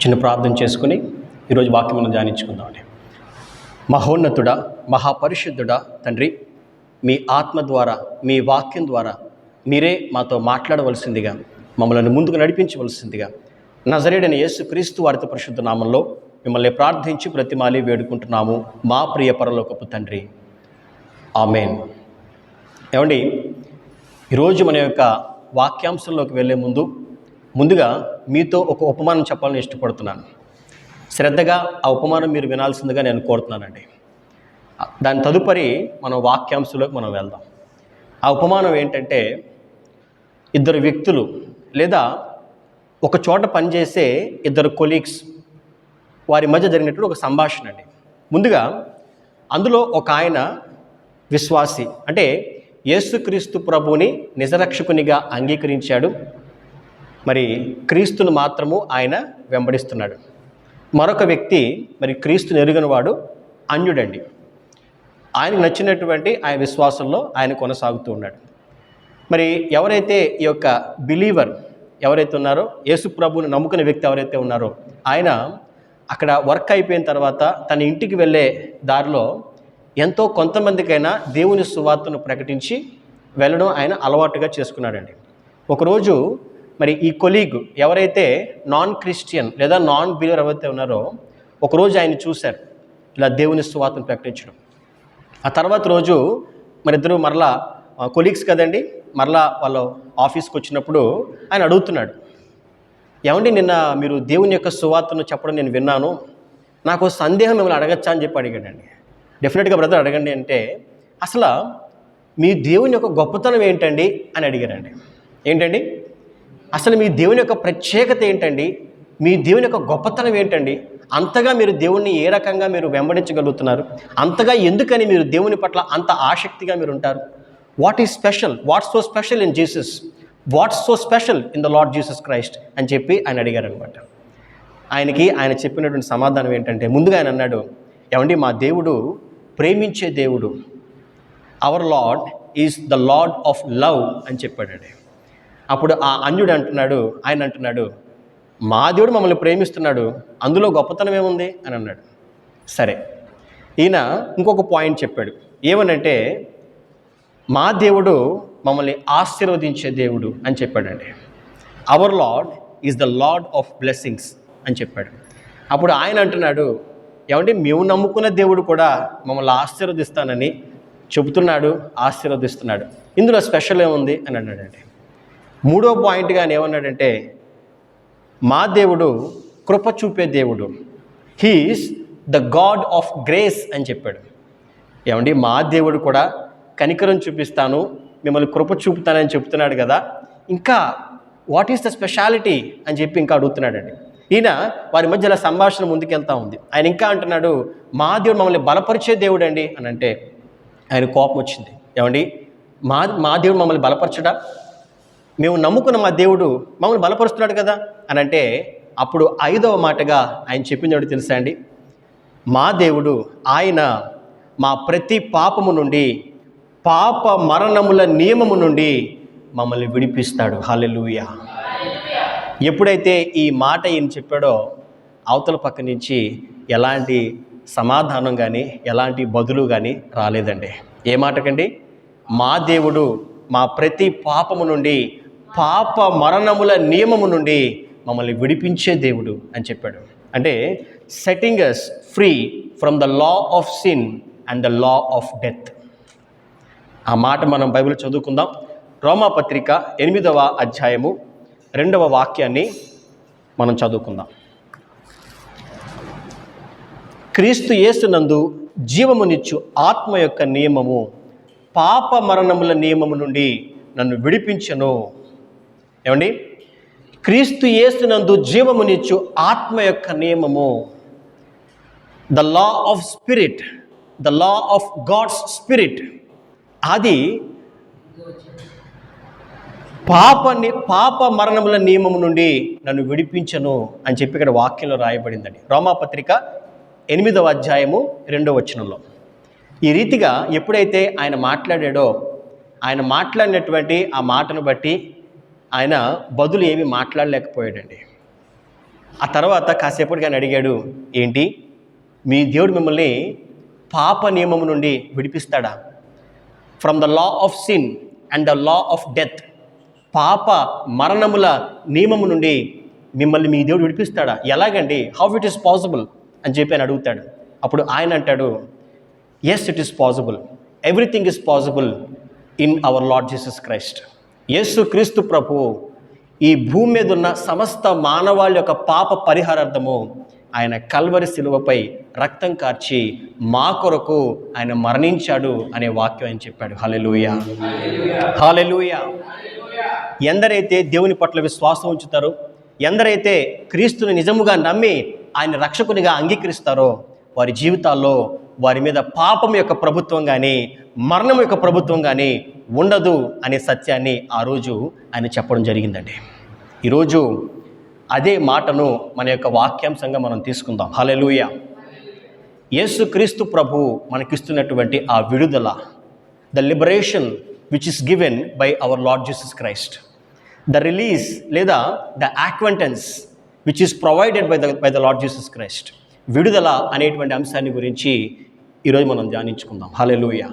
చిన్న ప్రార్థన చేసుకుని ఈరోజు వాక్యం మనం ధ్యానించుకుందామండి. మహోన్నతుడా, మహాపరిశుద్ధుడా తండ్రి, మీ ఆత్మ ద్వారా, మీ వాక్యం ద్వారా మీరే మాతో మాట్లాడవలసిందిగా, మమ్మల్ని ముందుకు నడిపించవలసిందిగా నజరేయుడైన యేసుక్రీస్తు వారితో పరిశుద్ధ నామంలో మిమ్మల్ని ప్రార్థించి బ్రతిమాలి వేడుకుంటున్నాము మా ప్రియ పరలోకపు తండ్రి. ఆమేన్. ఏమండి, ఈరోజు మన యొక్క వాక్యాంశంలోకి వెళ్ళే ముందుగా మీతో ఒక ఉపమానం చెప్పాలని ఇష్టపడుతున్నాను. శ్రద్ధగా ఆ ఉపమానం మీరు వినాల్సిందిగా నేను కోరుతున్నానండి. దాని తదుపరి మనం వాక్యాంశంలోకి మనం వెళ్దాం. ఆ ఉపమానం ఏంటంటే, ఇద్దరు వ్యక్తులు లేదా ఒక చోట పనిచేసే ఇద్దరు కొలీగ్స్ వారి మధ్య జరిగినటువంటి ఒక సంభాషణ అండి. ముందుగా అందులో ఒక ఆయన విశ్వాసి, అంటే యేసుక్రీస్తు ప్రభువుని నిజరక్షకునిగా అంగీకరించాడు. మరి క్రీస్తును మాత్రము ఆయన వెంబడిస్తున్నాడు. మరొక వ్యక్తి మరి క్రీస్తుని ఎరుగని వాడు అన్యుడండి. ఆయనకు నచ్చినటువంటి ఆయన విశ్వాసంలో ఆయన కొనసాగుతూ ఉన్నాడు. మరి ఎవరైతే ఈ యొక్క బిలీవర్ ఎవరైతే ఉన్నారో, యేసు ప్రభువుని నమ్ముకునే వ్యక్తి ఎవరైతే ఉన్నారో, ఆయన అక్కడ వర్క్ అయిపోయిన తర్వాత తన ఇంటికి వెళ్ళే దారిలో ఎంతో కొంతమందికైనా దేవుని సువార్తను ప్రకటించి వెళ్ళడం ఆయన అలవాటుగా చేసుకున్నాడండి. ఒకరోజు మరి ఈ కొలీగ్ ఎవరైతే నాన్ క్రిస్టియన్ లేదా నాన్ బిలీవర్ ఎవరైతే ఉన్నారో, ఒకరోజు ఆయన చూశారు ఇలా దేవుని సువార్తను ప్రకటించడం. ఆ తర్వాత రోజు మరి ఇద్దరు మరలా కొలీగ్స్ కదండి, మరలా వాళ్ళ ఆఫీస్కి వచ్చినప్పుడు ఆయన అడుగుతున్నాడు, ఏమండి నిన్న మీరు దేవుని యొక్క సువార్తను చెప్పడం నేను విన్నాను, నాకు సందేహం మిమ్మల్ని అడగచ్చా అని చెప్పి అడిగాడండి. డెఫినెట్గా బ్రదర్ అడగండి అంటే, అసలు మీ దేవుని యొక్క గొప్పతనం ఏంటండి అని అడిగారండి. ఏంటండి అసలు మీ దేవుని యొక్క ప్రత్యేకత ఏంటండి, మీ దేవుని యొక్క గొప్పతనం ఏంటండి, అంతగా మీరు దేవుణ్ణి ఏ రకంగా మీరు వెంబడించగలుగుతున్నారు, అంతగా ఎందుకని మీరు దేవుని పట్ల అంత ఆసక్తిగా మీరు ఉంటారు, what is special, what's so special in Jesus, what's so special in the lord Jesus Christ అని చెప్పి ఆయన అడిగారు అనమాట. ఆయన చెప్పినటువంటి సమాధానం ఏంటంటే, ముందుగా ఆయన అన్నాడు, ఏమండి మా దేవుడు ప్రేమించే దేవుడు, our lord is the lord of love అని చెప్పాడండి. అప్పుడు ఆ అన్యుడు ఆయన అంటున్నాడు, మా దేవుడు మమ్మల్ని ప్రేమిస్తున్నాడు, అందులో గొప్పతనం ఏముంది అని అన్నాడు. సరే, ఈయన ఇంకొక పాయింట్ చెప్పాడు. ఏమనంటే, మా దేవుడు మమ్మల్ని ఆశీర్వదించే దేవుడు అని చెప్పాడండి. Our lord is the lord of blessings అని చెప్పాడు. అప్పుడు ఆయన అంటున్నాడు, ఏమంటే మేము నమ్ముకున్న దేవుడు కూడా మమ్మల్ని ఆశీర్వదిస్తానని చెబుతున్నాడు, ఆశీర్వదిస్తున్నాడు, ఇందులో స్పెషల్ ఏముంది అని అన్నాడండి. మూడో పాయింట్గా ఆయన ఏమన్నాడంటే, మా దేవుడు కృప చూపే దేవుడు, he is the God of grace అని చెప్పాడు. ఏమండి మా దేవుడు కూడా కనికరం చూపిస్తాను, మిమ్మల్ని కృప చూపుతానని చెప్తున్నాడు కదా, ఇంకా వాట్ ఈస్ ద స్పెషాలిటీ అని చెప్పి ఇంకా అడుగుతున్నాడండి. ఈయన వారి మధ్యలో సంభాషణ ముందుకెళ్తా ఉంది. ఆయన ఇంకా అంటున్నాడు, మా దేవుడు మమ్మల్ని బలపరిచే దేవుడు అండి అని అంటే ఆయన కోపం వచ్చింది. ఏమండి మా దేవుడు మమ్మల్ని బలపరచడా, మేము నమ్ముకున్న మా దేవుడు మమ్మల్ని బలపరుస్తున్నాడు కదా అని అంటే, అప్పుడు 5వ మాటగా ఆయన చెప్పింది ఏమిటో తెలుసా అండి, మా దేవుడు ఆయన మా ప్రతి పాపము నుండి, పాప మరణముల నియమము నుండి మమ్మల్ని విడిపిస్తాడు. హల్లెలూయా. ఎప్పుడైతే ఈ మాట ఈయన చెప్పాడో, అవతల పక్క నుంచి ఎలాంటి సమాధానం కానీ ఎలాంటి బదులు కానీ రాలేదండి. ఏ మాటకండి, మా దేవుడు మా ప్రతి పాపము నుండి, పాప మరణముల నియమము నుండి మమ్మల్ని విడిపించే దేవుడు అని చెప్పాడు. అంటే setting us free from the law of sin and the law of death. ఆ మాట మనం బైబిల్ చదువుకుందాం. రోమాపత్రిక 8వ అధ్యాయము 2వ వాక్యాన్ని మనం చదువుకుందాం. క్రీస్తు యేసునందు జీవమునిచ్చు ఆత్మ యొక్క నియమము పాప మరణముల నియమము నుండి నన్ను విడిపించెను. ఏమండి, క్రీస్తు యేసునందు జీవమునిచ్చు ఆత్మ యొక్క నియమము, the law of spirit, the law of God's spirit, అది పాప మరణముల నియమము నుండి నన్ను విడిపించను అని చెప్పి ఇక్కడ వాక్యంలో రాయబడిందండి. రోమాపత్రిక 8వ అధ్యాయము 2వ వచనంలో. ఈ రీతిగా ఎప్పుడైతే ఆయన మాట్లాడాడో, ఆయన మాట్లాడినటువంటి ఆ మాటను బట్టి ఆయన బదులు ఏమీ మాట్లాడలేకపోయాడండి. ఆ తర్వాత కాసేపటికి ఆయన అడిగాడు, ఏంటి మీ దేవుడు మిమ్మల్ని పాప నియమము నుండి విడిపిస్తాడా? From the law of sin and the law of death, పాప మరణముల నియమము నుండి మిమ్మల్ని మీ దేవుడు విడిపిస్తాడా? ఎలాగండి? హౌ ఇట్ ఈస్ పాసిబుల్ అని చెప్పి ఆయన అడుగుతాడు. అప్పుడు ఆయన అంటాడు, yes it is possible, everything is possible in our Lord Jesus Christ. Yesu Kristu ప్రభు ఈ భూమి మీద ఉన్న సమస్త మానవాళి యొక్క పాప పరిహారార్థము ఆయన కల్వరి శిలువపై రక్తం కార్చి మా కొరకు ఆయన మరణించాడు అనే వాక్యం ఆయన చెప్పాడు. హల్లెలూయా, హల్లెలూయా. ఎందరైతే దేవుని పట్ల విశ్వాసం ఉంచుతారో, ఎందరైతే క్రీస్తుని నిజముగా నమ్మి ఆయన రక్షకునిగా అంగీకరిస్తారో, వారి జీవితాల్లో వారి మీద పాపం యొక్క ప్రభుత్వం కానీ మరణం యొక్క ప్రభుత్వం కానీ ఉండదు అనే సత్యాన్ని ఆ రోజు ఆయన చెప్పడం జరిగిందండి. ఈరోజు అదే మాటను మన యొక్క వాక్యాంశంగా మనం తీసుకుందాం. హల్లెలూయా. యేసుక్రీస్తు ప్రభు మనకిస్తున్నటువంటి ఆ విడుదల, the liberation which is given by our Lord Jesus Christ, the release లేదా the acquaintance which is provided by the lord Jesus Christ, విడుదల అనేటువంటి అంశాన్ని గురించి ఈరోజు మనం ధ్యానించుకుందాం. హల్లెలూయా.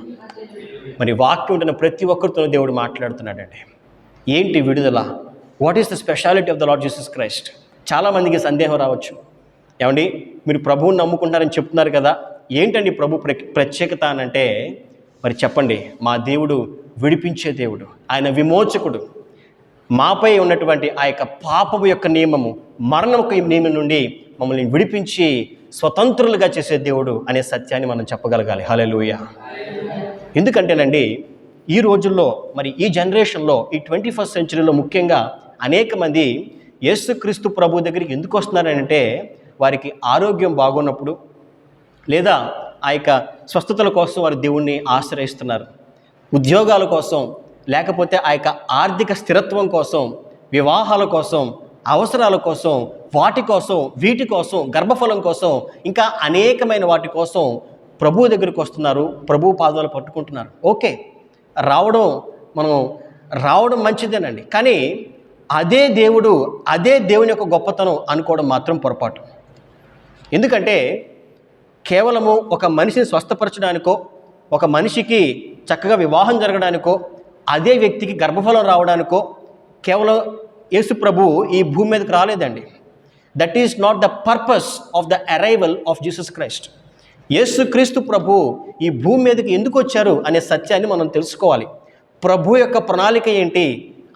మరి వాక్యం ఉంటున్న ప్రతి ఒక్కరితో దేవుడు మాట్లాడుతున్నాడండి. ఏంటి విడుదల? What is the speciality of the lord Jesus Christ? చాలామందికి సందేహం రావచ్చు. ఏమండి, మీరు ప్రభువుని నమ్ముకుంటారని చెప్తున్నారు కదా, ఏంటండి ప్రభు ప్రత్యేకత అని అంటే, మరి చెప్పండి. మా దేవుడు విడిపించే దేవుడు, ఆయన విమోచకుడు. మాపై ఉన్నటువంటి ఆ యొక్క పాపము యొక్క నియమము, మరణం యొక్క నియమం నుండి మమ్మల్ని విడిపించి స్వతంత్రులుగా చేసే దేవుడు అనే సత్యాన్ని మనం చెప్పగలగాలి. హల్లెలూయా. ఎందుకంటేనండి, ఈ రోజుల్లో మరి ఈ జనరేషన్లో, ఈ 21st సెంచరీలో ముఖ్యంగా అనేక మంది యేసుక్రీస్తు ప్రభు దగ్గరికి ఎందుకు వస్తున్నారంటే, వారికి ఆరోగ్యం బాగున్నప్పుడు లేదా ఆ యొక్క స్వస్థతల కోసం వారు దేవుణ్ణి ఆశ్రయిస్తున్నారు. ఉద్యోగాల కోసం, లేకపోతే ఆ యొక్క ఆర్థిక స్థిరత్వం కోసం, వివాహాల కోసం, అవసరాల కోసం, వాటి కోసం, వీటి కోసం, గర్భఫలం కోసం, ఇంకా అనేకమైన వాటి కోసం ప్రభువు దగ్గరికి వస్తున్నారు, ప్రభు పాదాలు పట్టుకుంటున్నారు. ఓకే, మనం రావడం మంచిదేనండి. కానీ అదే దేవుడు, అదే దేవుని యొక్క గొప్పతనం అనుకోవడం మాత్రం పొరపాటు. ఎందుకంటే కేవలము ఒక మనిషిని స్వస్థపరచడానికో, ఒక మనిషికి చక్కగా వివాహం జరగడానికో, అదే వ్యక్తికి గర్భఫలం రావడానికో కేవలం యేసు ప్రభు ఈ భూమి మీదకి రాలేదండి. That is not the purpose of the arrival of Jesus Christ. యేసుక్రీస్తు ప్రభు ఈ భూమి మీదకి ఎందుకు వచ్చారు అనే సత్యాన్ని మనం తెలుసుకోవాలి. ప్రభు యొక్క ప్రణాళిక ఏంటి,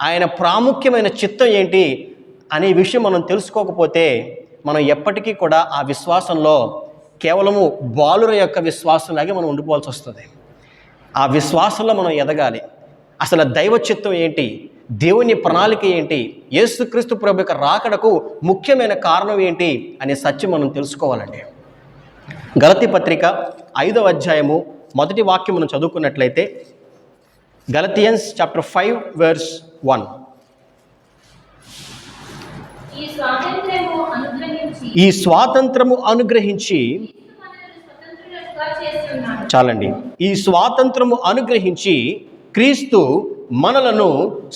ఆయన ప్రాముఖ్యమైన చిత్తం ఏంటి అనే విషయం మనం తెలుసుకోకపోతే మనం ఎప్పటికీ కూడా ఆ విశ్వాసంలో కేవలము బాలుర యొక్క విశ్వాసంలాగే మనం ఉండిపోవాల్సి వస్తుంది. ఆ విశ్వాసంలో మనం ఎదగాలి. అసలు దైవ చిత్తం ఏంటి, దేవుని ప్రణాళిక ఏంటి, యేసుక్రీస్తు ప్రభు యొక్క రాకడకు ముఖ్యమైన కారణం ఏంటి అనే సత్యం మనం తెలుసుకోవాలండి. గలతీ పత్రిక 5వ అధ్యాయము 1వ వాక్యం మనం చదువుకున్నట్లయితే, గలతియన్స్ చాప్టర్ 5 verse 1. ఈ స్వాతంత్రము అనుగ్రహించి చాలండి. ఈ స్వాతంత్రము అనుగ్రహించి క్రీస్తు మనలను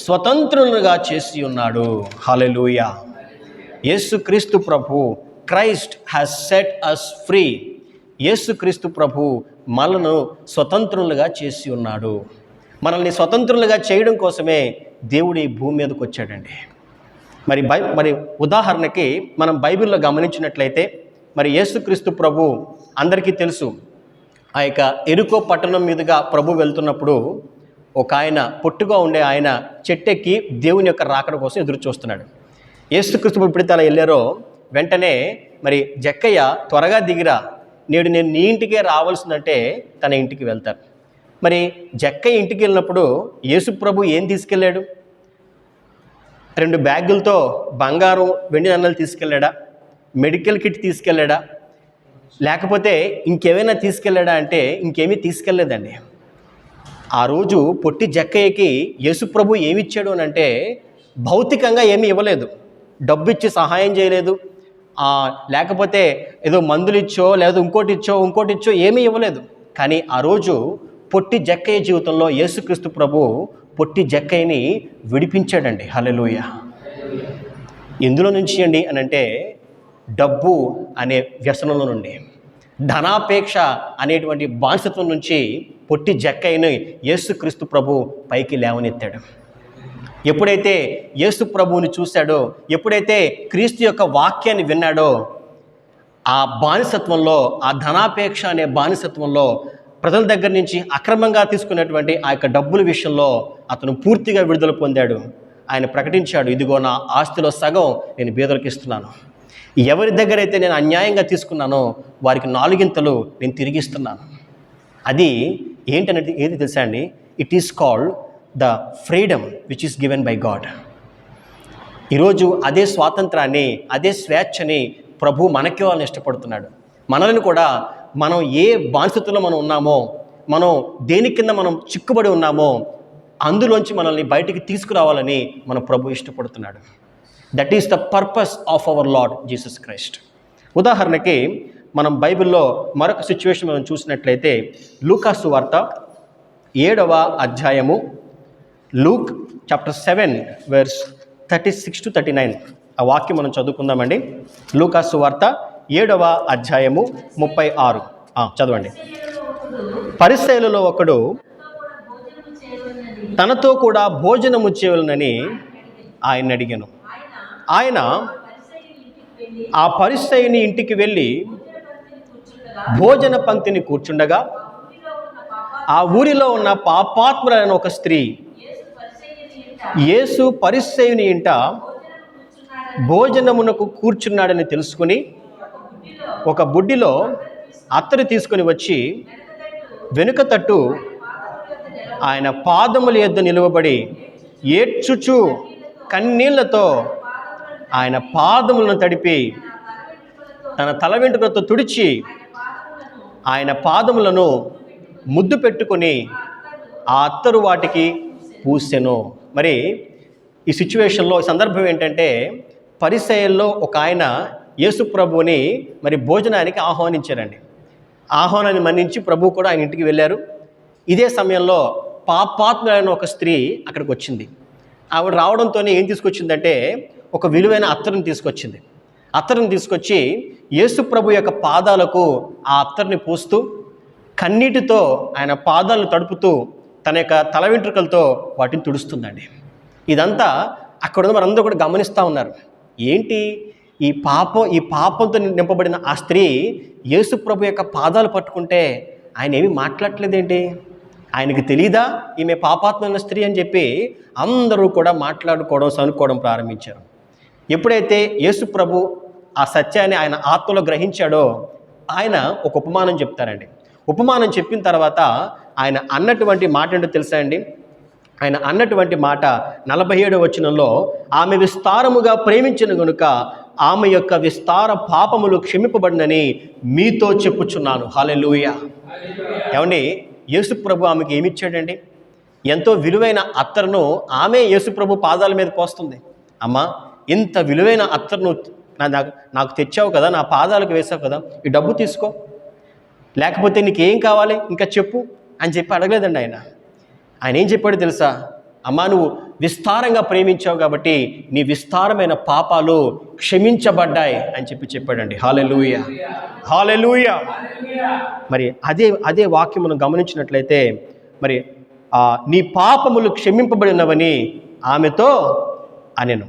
స్వతంత్రులుగా చేసి ఉన్నాడు. హల్లెలూయా. యేసుక్రీస్తు ప్రభు, Christ has set us free. యేసుక్రీస్తు ప్రభు మనలను స్వతంత్రులుగా చేసి ఉన్నాడు. మనల్ని స్వతంత్రులుగా చేయడం కోసమే దేవుడు ఈ భూమి మీదకి వచ్చాడండి. మరి ఉదాహరణకి మనం బైబిల్లో గమనించినట్లయితే, మరి యేసుక్రీస్తు ప్రభు అందరికీ తెలుసు, ఆ యొక్క ఎరుకో పట్టణం మీదుగా ప్రభు వెళ్తున్నప్పుడు ఒక ఆయన, పొట్టుగా ఉండే ఆయన చెట్టెక్కి దేవుని యొక్క రాకడ కోసం ఎదురు చూస్తున్నాడు. యేసుక్రీస్తు ఎప్పుడైతే అలా వెళ్ళారో వెంటనే మరి జక్కయ్య త్వరగా దిగిరా, నేడు నేను నీ ఇంటికే రావాల్సిందంటే తన ఇంటికి వెళ్తారు. మరి జక్కయ్య ఇంటికి వెళ్ళినప్పుడు యేసు ప్రభు ఏం తీసుకెళ్ళాడు? 2 బ్యాగులతో బంగారం వెండి నాణాలు తీసుకెళ్ళాడా? Medical kit తీసుకెళ్ళాడా? లేకపోతే ఇంకేమైనా తీసుకెళ్ళాడా అంటే ఇంకేమీ తీసుకెళ్ళలేదండి. ఆ రోజు పొట్టి జక్కయ్యకి యేసు ప్రభు ఏమి ఇచ్చాడు అని అంటే భౌతికంగా ఏమీ ఇవ్వలేదు. డబ్బు ఇచ్చి సహాయం చేయలేదు, లేకపోతే ఏదో మందులు ఇచ్చో లేదా ఇంకోటి ఇచ్చో ఏమీ ఇవ్వలేదు. కానీ ఆ రోజు పొట్టి జక్కయ్య జీవితంలో యేసుక్రీస్తు ప్రభు పొట్టి జక్కయ్యని విడిపించాడండి. హల్లెలూయా. ఎందులో నుంచి అండి అని అంటే డబ్బు అనే వ్యసనంలో నుండి, ధనాపేక్ష అనేటువంటి బానిసత్వం నుంచి పొట్టి జక్కైన యేసుక్రీస్తు ప్రభు పైకి లేవనెత్తాడు. ఎప్పుడైతే యేసు ప్రభువుని చూశాడో, ఎప్పుడైతే క్రీస్తు యొక్క వాక్యాన్ని విన్నాడో, ఆ బానిసత్వంలో, ఆ ధనాపేక్ష అనే బానిసత్వంలో, ప్రజల దగ్గర నుంచి అక్రమంగా తీసుకున్నటువంటి ఆ యొక్క డబ్బుల విషయంలో అతను పూర్తిగా విడుదల పొందాడు. ఆయన ప్రకటించాడు, ఇదిగో నా ఆస్తిలో సగం నేను బీదలకు ఇస్తున్నాను. ఎవరి దగ్గర అయితే నేను అన్యాయంగా తీసుకున్నానో వారికి 4 నేను తిరిగిస్తున్నాను. అది ఏంటనేది ఏది తెలుసా అండి? It is called the freedom which is given by God. ఈరోజు అదే స్వాతంత్రాన్ని, అదే స్వేచ్ఛని ప్రభు మనకి వాళ్ళని ఇష్టపడుతున్నాడు. మనల్ని కూడా మనం ఏ బానిసత్వంలో మనం ఉన్నామో, మనం దేని కింద మనం చిక్కుబడి ఉన్నామో అందులోంచి మనల్ని బయటికి తీసుకురావాలని మన ప్రభు ఇష్టపడుతున్నాడు. That is the purpose of our Lord Jesus Christ. ఉదాహరణకి మనం బైబిల్లో మరొక సిచ్యువేషన్ మనం చూసినట్లయితే లూకా సువార్త 7వ అధ్యాయము, లూక్ చాప్టర్ 7 వర్స్ 36 to 39 ఆ వాక్యం మనం చదువుకుందామండి. లూకా సువార్త 7వ అధ్యాయము 36 చదవండి. పరిసయ్యులలో ఒకడు తనతో కూడా భోజనము చేయవలెనని ఆయన అడిగాను. ఆయన ఆ పరిసయ్యుని ఇంటికి వెళ్ళి భోజన పంక్తిని కూర్చుండగా ఆ ఊరిలో ఉన్న పాపాత్ములైన ఒక స్త్రీ యేసు పరిసయ్యుని ఇంట భోజనమునకు కూర్చున్నాడని తెలుసుకుని ఒక బుడ్డిలో అత్తరు తీసుకొని వచ్చి వెనుక తట్టు ఆయన పాదముల యొద్ద నిలువబడి ఏడ్చుచు కన్నీళ్లతో ఆయన పాదములను తడిపి తన తల వెంట్రుకలతో తుడిచి ఆయన పాదములను ముద్దు పెట్టుకొని ఆ అత్తరు వాటికి పూసెను. మరి ఈ సిచ్యువేషన్లో సందర్భం ఏంటంటే, పరిసయ్యుల్లో ఒక ఆయన యేసు ప్రభువుని మరి భోజనానికి ఆహ్వానించారండి. ఆహ్వానాన్ని మన్నించి ప్రభు కూడా ఆయన ఇంటికి వెళ్ళారు. ఇదే సమయంలో పాపాత్ములైన ఒక స్త్రీ అక్కడికి వచ్చింది. ఆవిడ రావడంతోనే ఏం తీసుకొచ్చిందంటే ఒక విలువైన అత్తరుని తీసుకొచ్చింది. అత్తరుని తీసుకొచ్చి యేసు ప్రభు యొక్క పాదాలకు ఆ అత్తరుని పూస్తూ కన్నీటితో ఆయన పాదాలను తడుపుతూ తన యొక్క తల వెంట్రుకలతో వాటిని తుడుస్తుందండి. ఇదంతా అక్కడ ఉన్న మనందరూ కూడా గమనిస్తూ ఉన్నారు. ఏంటి ఈ పాపంతో నింపబడిన ఆ స్త్రీ యేసు ప్రభు యొక్క పాదాలు పట్టుకుంటే ఆయన ఏమీ మాట్లాడలేదేంటి? ఆయనకి తెలీదా ఈమె పాపాత్మైన స్త్రీ అని చెప్పి అందరూ కూడా మాట్లాడుకోవడం, సనుక్కోవడం ప్రారంభించారు. ఎప్పుడైతే యేసు ప్రభు ఆ సత్యాన్ని ఆయన ఆత్మలో గ్రహించాడో ఆయన ఒక ఉపమానం చెప్తారండి. ఉపమానం చెప్పిన తర్వాత ఆయన అన్నటువంటి మాట ఏంటో తెలుసా అండి? ఆయన అన్నటువంటి మాట 47వ వచనంలో, ఆమె విస్తారముగా ప్రేమించిన గనుక ఆమె యొక్క విస్తార పాపములు క్షమింపబడినని మీతో చెప్పుచున్నాను. హల్లెలూయా. ఏమండి, యేసు ప్రభు ఆమెకి ఏమిచ్చాడండి? ఎంతో విలువైన అత్తరును ఆమె యేసు ప్రభు పాదాల మీద పోస్తుంది. అమ్మా, ఇంత విలువైన అత్తరును నాకు తెచ్చావు కదా, నా పాదాలకు వేసావు కదా, ఈ డబ్బు తీసుకో, లేకపోతే నీకేం కావాలి ఇంకా చెప్పు అని చెప్పి అడగలేదండి ఆయన. ఆయన ఏం చెప్పాడు తెలుసా? అమ్మా, నువ్వు విస్తారంగా ప్రేమించావు కాబట్టి నీ విస్తారమైన పాపాలు క్షమించబడ్డాయి అని చెప్పాడండి. హల్లెలూయా, హల్లెలూయా. మరి అదే వాక్యం మనం గమనించినట్లయితే మరి నీ పాపములు క్షమింపబడినవని ఆమెతో అనెను.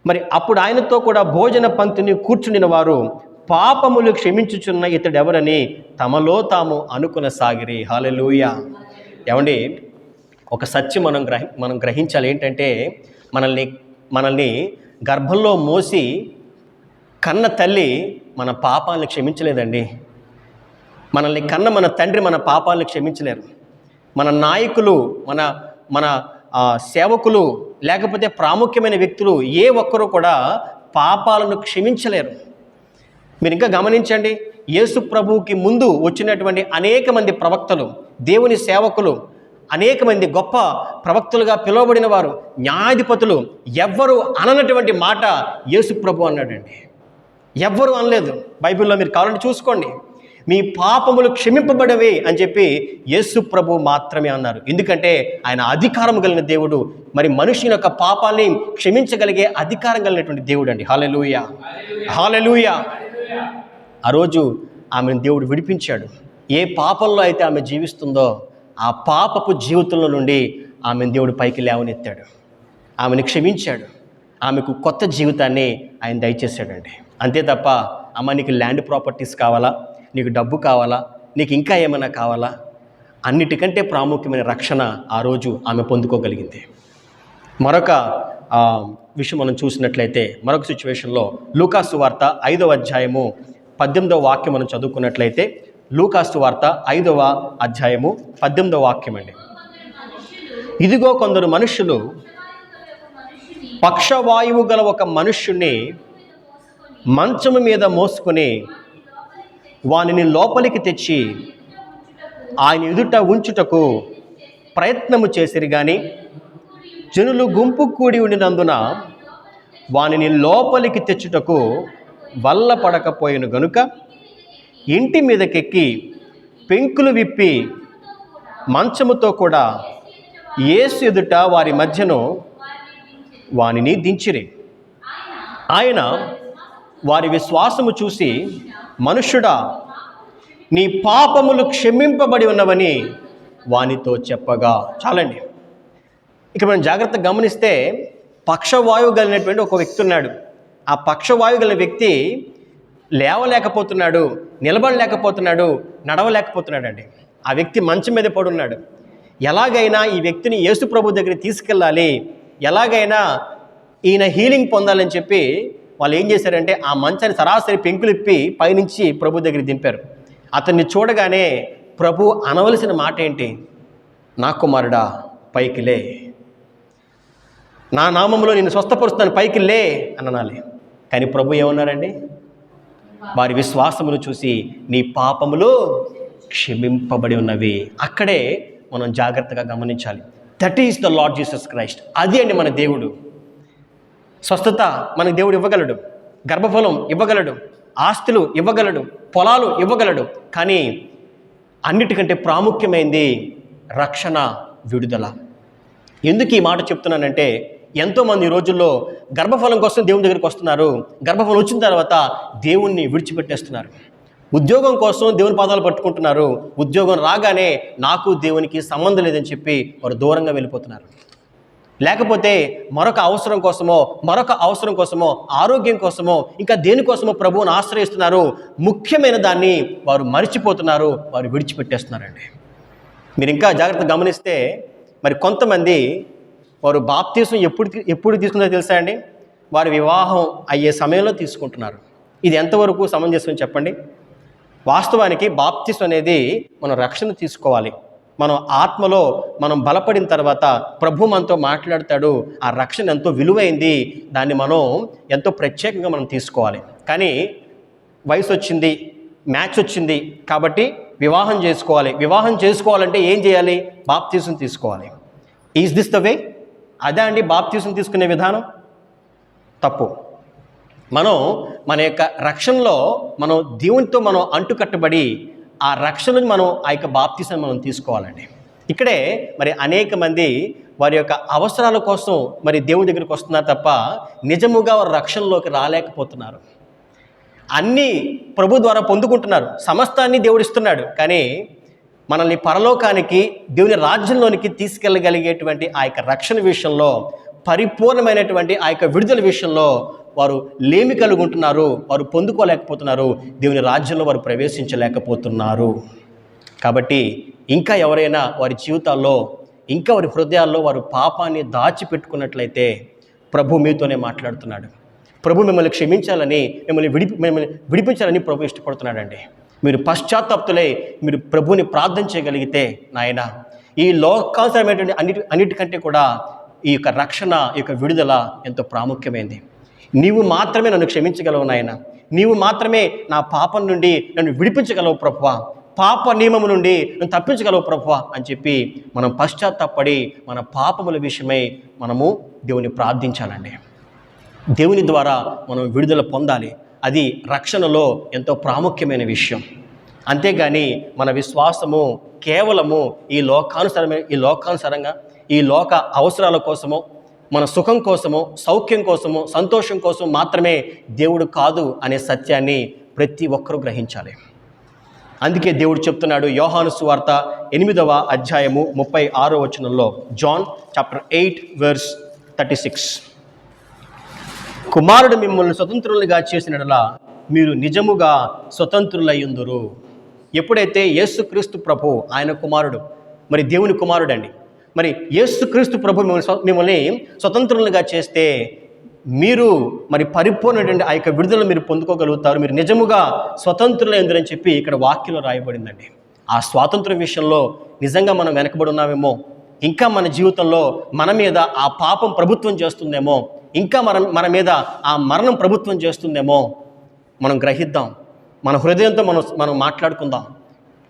మరి అప్పుడు ఆయనతో కూడా భోజన పంక్తిని కూర్చుండిన వారు పాపములు క్షమించుచున్న ఇతడు ఎవరని తమలో తాము అనుకొనసాగిరి. హల్లెలూయా. ఏమండి, ఒక సత్యం మనం గ్రహించాలి. ఏంటంటే మనల్ని గర్భంలో మోసి కన్న తల్లి మన పాపాలను క్షమించలేదండి. మనల్ని కన్న మన తండ్రి మన పాపాలను క్షమించలేరు. మన నాయకులు, మన సేవకులు, లేకపోతే ప్రాముఖ్యమైన వ్యక్తులు ఏ ఒక్కరూ కూడా పాపాలను క్షమించలేరు. మీరు ఇంకా గమనించండి, యేసు ప్రభువుకి ముందు వచ్చినటువంటి అనేక మంది ప్రవక్తలు, దేవుని సేవకులు, అనేక మంది గొప్ప ప్రవక్తలుగా పిలువబడిన వారు, న్యాయాధిపతులు ఎవ్వరూ అననటువంటి మాట యేసు ప్రభు అన్నాడండి. ఎవ్వరూ అనలేదు. బైబిల్లో మీరు కావాలంటే చూసుకోండి. మీ పాపములు క్షమింపబడవే అని చెప్పి యేసు ప్రభు మాత్రమే అన్నారు. ఎందుకంటే ఆయన అధికారం కలిగిన దేవుడు, మరి మనుషుని యొక్క పాపాన్ని క్షమించగలిగే అధికారం కలిగినటువంటి దేవుడు అండి. హల్లెలూయా, హల్లెలూయా. ఆ రోజు ఆమెను దేవుడు విడిపించాడు. ఏ పాపంలో అయితే ఆమె జీవిస్తుందో ఆ పాపపు జీవితంలో నుండి ఆమెను దేవుడు పైకి లేవనెత్తాడు, ఆమెను క్షమించాడు, ఆమెకు కొత్త జీవితాన్ని ఆయన దయచేశాడండి. అంతే తప్ప అమ్మ నీకు ల్యాండ్ ప్రాపర్టీస్ కావాలా, నీకు డబ్బు కావాలా, నీకు ఇంకా ఏమైనా కావాలా, అన్నిటికంటే ప్రాముఖ్యమైన రక్షణ ఆ రోజు ఆమె పొందుకోగలిగింది. మరొక విషయం మనం చూసినట్లయితే మరొక సిచ్యువేషన్లో లూకాసు వార్త 5వ అధ్యాయము 18వ వాక్యం మనం చదువుకున్నట్లయితే, లూకాసు వార్త 5వ అధ్యాయము 18వ వాక్యం అండి. ఇదిగో కొందరు మనుషులు పక్షవాయువు గల ఒక మనుష్యుని మంచము మీద మోసుకొని వానిని లోపలికి తెచ్చి ఆయన ఎదుట ఉంచుటకు ప్రయత్నము చేసిరి గాని జనులు గుంపు కూడి ఉండినందున వానిని లోపలికి తెచ్చుటకు వల్ల పడకపోయిన గనుక ఇంటి మీదకెక్కి పెంకులు విప్పి మంచముతో కూడా యేసు ఎదుట వారి మధ్యను వానిని దించిరి. ఆయన వారి విశ్వాసము చూసి, మనుష్యుడా, నీ పాపములు క్షమింపబడి ఉన్నవని వానితో చెప్పగా. చాలండి. ఇక్కడ మనం జాగ్రత్తగా గమనిస్తే పక్షవాయువు కలిగినటువంటి ఒక వ్యక్తి ఉన్నాడు. ఆ పక్షవాయువు కలిగిన వ్యక్తి లేవలేకపోతున్నాడు, నిలబడలేకపోతున్నాడు, నడవలేకపోతున్నాడు అండి. ఆ వ్యక్తి మంచం మీద పడున్నాడు. ఎలాగైనా ఈ వ్యక్తిని యేసు ప్రభు దగ్గరికి తీసుకెళ్ళాలి, ఎలాగైనా ఈయన హీలింగ్ పొందాలని చెప్పి వాళ్ళు ఏం చేశారంటే ఆ మంచాన్ని సరాసరి పెంకులిప్పి పైనుంచి ప్రభు దగ్గరికి దింపారు. అతన్ని చూడగానే ప్రభు అనవలసిన మాట ఏంటి? నా కుమారుడా పైకి లే, నా నామంలో నేను స్వస్థపరుస్తాను, పైకి లే అని అనాలి. కానీ ప్రభు ఏమన్నారండి? వారి విశ్వాసమును చూసి నీ పాపములు క్షమింపబడి ఉన్నవి. అక్కడే మనం జాగ్రత్తగా గమనించాలి. That is the lord Jesus Christ. అది అండి మన దేవుడు. స్వస్థత మనకు దేవుడు ఇవ్వగలడు, గర్భఫలం ఇవ్వగలడు, ఆస్తులు ఇవ్వగలడు, పొలాలు ఇవ్వగలడు. కానీ అన్నిటికంటే ప్రాముఖ్యమైనది రక్షణ, విడుదల. ఎందుకు ఈ మాట చెప్తున్నానంటే, ఎంతోమంది ఈ రోజుల్లో గర్భఫలం కోసం దేవుని దగ్గరికి వస్తున్నారు, గర్భఫలం వచ్చిన తర్వాత దేవుణ్ణి విడిచిపెట్టేస్తున్నారు. ఉద్యోగం కోసం దేవుని పాదాలు పట్టుకుంటున్నారు, ఉద్యోగం రాగానే నాకు దేవునికి సంబంధం లేదని చెప్పి వారు దూరంగా వెళ్ళిపోతున్నారు. లేకపోతే మరొక అవసరం కోసమో ఆరోగ్యం కోసమో ఇంకా దేనికోసమో ప్రభువుని ఆశ్రయిస్తున్నారు. ముఖ్యమైన దాన్ని వారు మరిచిపోతున్నారు, వారు విడిచిపెట్టేస్తున్నారండి. మీరు ఇంకా జాగ్రత్తగా గమనిస్తే మరి కొంతమంది వారు బాప్తీసం ఎప్పుడు తీసుకుంటారో తెలుసా అండి? వారి వివాహం అయ్యే సమయంలో తీసుకుంటున్నారు. ఇది ఎంతవరకు సమంజసం చెప్పండి? వాస్తవానికి బాప్తీసం అనేది మనం రక్షణ తీసుకోవాలి. మనం ఆత్మలో మనం బలపడిన తర్వాత ప్రభు మనతో మాట్లాడతాడు. ఆ రక్షణ ఎంతో విలువైంది, దాన్ని మనం ఎంతో ప్రత్యేకంగా మనం తీసుకోవాలి. కానీ వయసు వచ్చింది, మ్యాచ్ వచ్చింది కాబట్టి వివాహం చేసుకోవాలి. వివాహం చేసుకోవాలంటే ఏం చేయాలి? బాప్తీసం తీసుకోవాలి. Is this the way? అదే అండి బాప్తీసం తీసుకునే విధానం? తప్పు. మనం మన యొక్క రక్షణలో మనం దేవునితో మనం అంటుకట్టబడి ఆ రక్షణను మనం ఆ యొక్క బాప్తీసాన్ని మనం తీసుకోవాలండి. ఇక్కడే మరి అనేక మంది వారి యొక్క అవసరాల కోసం మరి దేవుని దగ్గరికి వస్తున్నారు తప్ప నిజముగా వారు రక్షణలోకి రాలేకపోతున్నారు. అన్నీ ప్రభు ద్వారా పొందుకుంటున్నారు, సమస్తాన్ని దేవుడు ఇస్తున్నాడు. కానీ మనల్ని పరలోకానికి, దేవుని రాజ్యంలోనికి తీసుకెళ్ళగలిగేటువంటి ఆ యొక్క రక్షణ విషయంలో, పరిపూర్ణమైనటువంటి ఆ యొక్క విడుదల విషయంలో వారు లేమి కలుగుంటున్నారు, వారు పొందుకోలేకపోతున్నారు, దేవుని రాజ్యంలో వారు ప్రవేశించలేకపోతున్నారు. కాబట్టి ఇంకా ఎవరైనా వారి జీవితాల్లో, ఇంకా వారి హృదయాల్లో వారు పాపాన్ని దాచిపెట్టుకున్నట్లయితే ప్రభు మీతోనే మాట్లాడుతున్నాడు. ప్రభు మిమ్మల్ని క్షమించాలని, మిమ్మల్ని విడిపించాలని ప్రభు ఇష్టపడుతున్నాడండి. మీరు పశ్చాత్తాప్తులై మీరు ప్రభుని ప్రార్థన చేయగలిగితే, నాయన ఈ లోకావసరమైనటువంటి అన్నిటికంటే కూడా ఈ యొక్క రక్షణ, ఈ యొక్క విడుదల ఎంతో ప్రాముఖ్యమైనది. నీవు మాత్రమే నన్ను క్షమించగలవు నాయన, నీవు మాత్రమే నా పాపం నుండి నన్ను విడిపించగలవు ప్రభువా, పాప నియమము నుండి నన్ను తప్పించగలవు ప్రభువా అని చెప్పి మనం పశ్చాత్తాపడి మన పాపముల విషయమై మనము దేవుని ప్రార్థించాలండి. దేవుని ద్వారా మనం విడుదల పొందాలి. అది రక్షణలో ఎంతో ప్రాముఖ్యమైన విషయం. అంతేగాని మన విశ్వాసము కేవలము ఈ లోకానుసారంగా ఈ లోక అవసరాల కోసమో, మన సుఖం కోసమో, సౌఖ్యం కోసమో, సంతోషం కోసం మాత్రమే దేవుడు కాదు అనే సత్యాన్ని ప్రతి ఒక్కరూ గ్రహించాలి. అందుకే దేవుడు చెప్తున్నాడు యోహాను సువార్త 8వ అధ్యాయము 36వ వచనంలో, జాన్ చాప్టర్ 8 verse 36, కుమారుడు మిమ్మల్ని స్వతంత్రులుగా చేసినట్లా మీరు నిజముగా స్వతంత్రులయ్యుందురు. ఎప్పుడైతే యేసుక్రీస్తు ప్రభు, ఆయన కుమారుడు, మరి దేవుని కుమారుడండి, మరి యేసుక్రీస్తు ప్రభు మిమ్మల్ని స్వతంత్రులుగా చేస్తే మీరు మరి పరిపూర్ణటువంటి ఆ యొక్క విడుదల మీరు పొందుకోగలుగుతారు. మీరు నిజముగా స్వతంత్రులైందని చెప్పి ఇక్కడ వాక్యంలో రాయబడిందండి. ఆ స్వాతంత్రం విషయంలో నిజంగా మనం వెనకబడి ఉన్నామేమో, ఇంకా మన జీవితంలో మన మీద ఆ పాపం ప్రభుత్వం చేస్తుందేమో, ఇంకా మన మీద ఆ మరణం ప్రభుత్వం చేస్తుందేమో మనం గ్రహిద్దాం. మన హృదయంతో మనం మాట్లాడుకుందాం.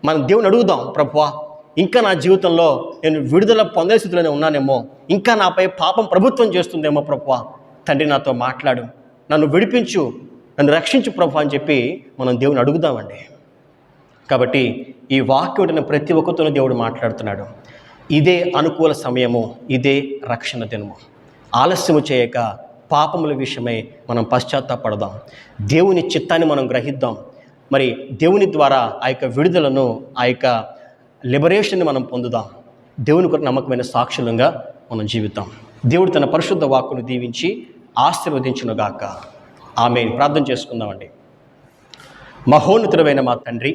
మనం దేవుని అడుగుదాం, ప్రభువా ఇంకా నా జీవితంలో నేను విడుదల పొందే స్థితిలోనే ఉన్నానేమో, ఇంకా నాపై పాపం ప్రభుత్వం చేస్తుందేమో ప్రభువా, తండ్రి నాతో మాట్లాడు, నన్ను విడిపించు, నన్ను రక్షించు ప్రభు అని చెప్పి మనం దేవుని అడుగుదామండి. కాబట్టి ఈ వాక్యం ప్రతి ఒక్కరితోనూ దేవుడు మాట్లాడుతున్నాడు. ఇదే అనుకూల సమయము, ఇదే రక్షణ దినము. ఆలస్యము చేయక పాపముల విషయమై మనం పశ్చాత్తాపడదాం. దేవుని చిత్తాన్ని మనం గ్రహిద్దాం. మరి దేవుని ద్వారా ఆ యొక్క విడుదలను, ఆ యొక్క లిబరేషన్ని మనం పొందుదాం. దేవుని కొరకు నమ్మకమైన సాక్షులంగా మనం జీవిద్దాం. దేవుడు తన పరిశుద్ధ వాక్కును దీవించి ఆశీర్వదించునుగాక. ఆమేన్. ప్రార్థన చేసుకుందామండి. మహోన్నతుడైన మా తండ్రి,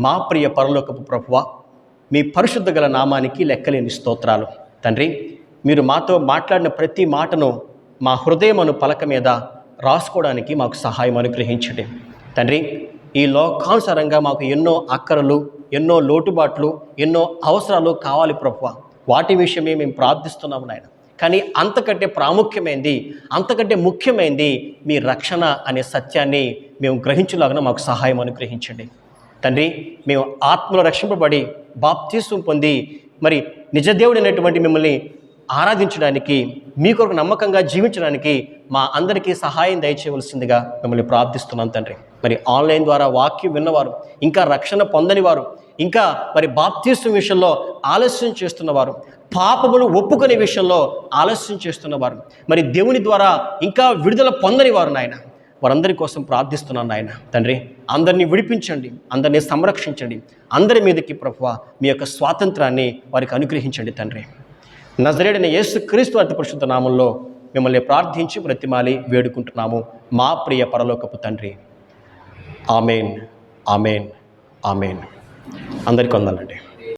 మా ప్రియ పరలోకపు ప్రభువా, మీ పరిశుద్ధ గల నామానికి లెక్కలేని స్తోత్రాలు. తండ్రి, మీరు మాతో మాట్లాడిన ప్రతి మాటను మా హృదయమును పలక మీద రాసుకోవడానికి మాకు సహాయం అనుగ్రహించండి. తండ్రి, ఈ లోకానుసారంగా మాకు ఎన్నో అక్కరలు, ఎన్నో లోటుబాట్లు, ఎన్నో అవసరాలు కావాలి ప్రభువా. వాటి విషయమే మేము ప్రార్థిస్తున్నాము నాయన. కానీ అంతకంటే ప్రాముఖ్యమైంది, అంతకంటే ముఖ్యమైనది మీ రక్షణ అనే సత్యాన్ని మేము గ్రహించులాగా మాకు సహాయం అనుగ్రహించండి. తండ్రి, మేము ఆత్మలో రక్షింపబడి బాప్తిస్మం పొంది మరి నిజదేవుడైనటువంటి మిమ్మల్ని ఆరాధించడానికి, మీ కొరకు నమ్మకంగా జీవించడానికి మా అందరికీ సహాయం దయచేయవలసిందిగా మిమ్మల్ని ప్రార్థిస్తున్నాం తండ్రి. మరి ఆన్లైన్ ద్వారా వాక్యం విన్నవారు, ఇంకా రక్షణ పొందని వారు, ఇంకా మరి బాప్తిస్మం విషయంలో ఆలస్యం చేస్తున్నవారు, పాపములు ఒప్పుకునే విషయంలో ఆలస్యం చేస్తున్నవారు, మరి దేవుని ద్వారా ఇంకా విడుదల పొందని వారు నాయన, వారందరి కోసం ప్రార్థిస్తున్నాను నాయన. తండ్రి, అందరినీ విడిపించండి, అందరినీ సంరక్షించండి. అందరి మీదకి ప్రభువా మీ యొక్క స్వాతంత్రాన్ని వారికి అనుగ్రహించండి తండ్రి. నజరేయుడైన యేసుక్రీస్తు అతి పరిశుద్ధ నామంలో మిమ్మల్ని ప్రార్థించి బ్రతిమాలి వేడుకుంటున్నాము మా ప్రియ పరలోకపు తండ్రి. ఆమేన్, ఆమేన్, ఆమేన్. అందరికీ వందనాలండి.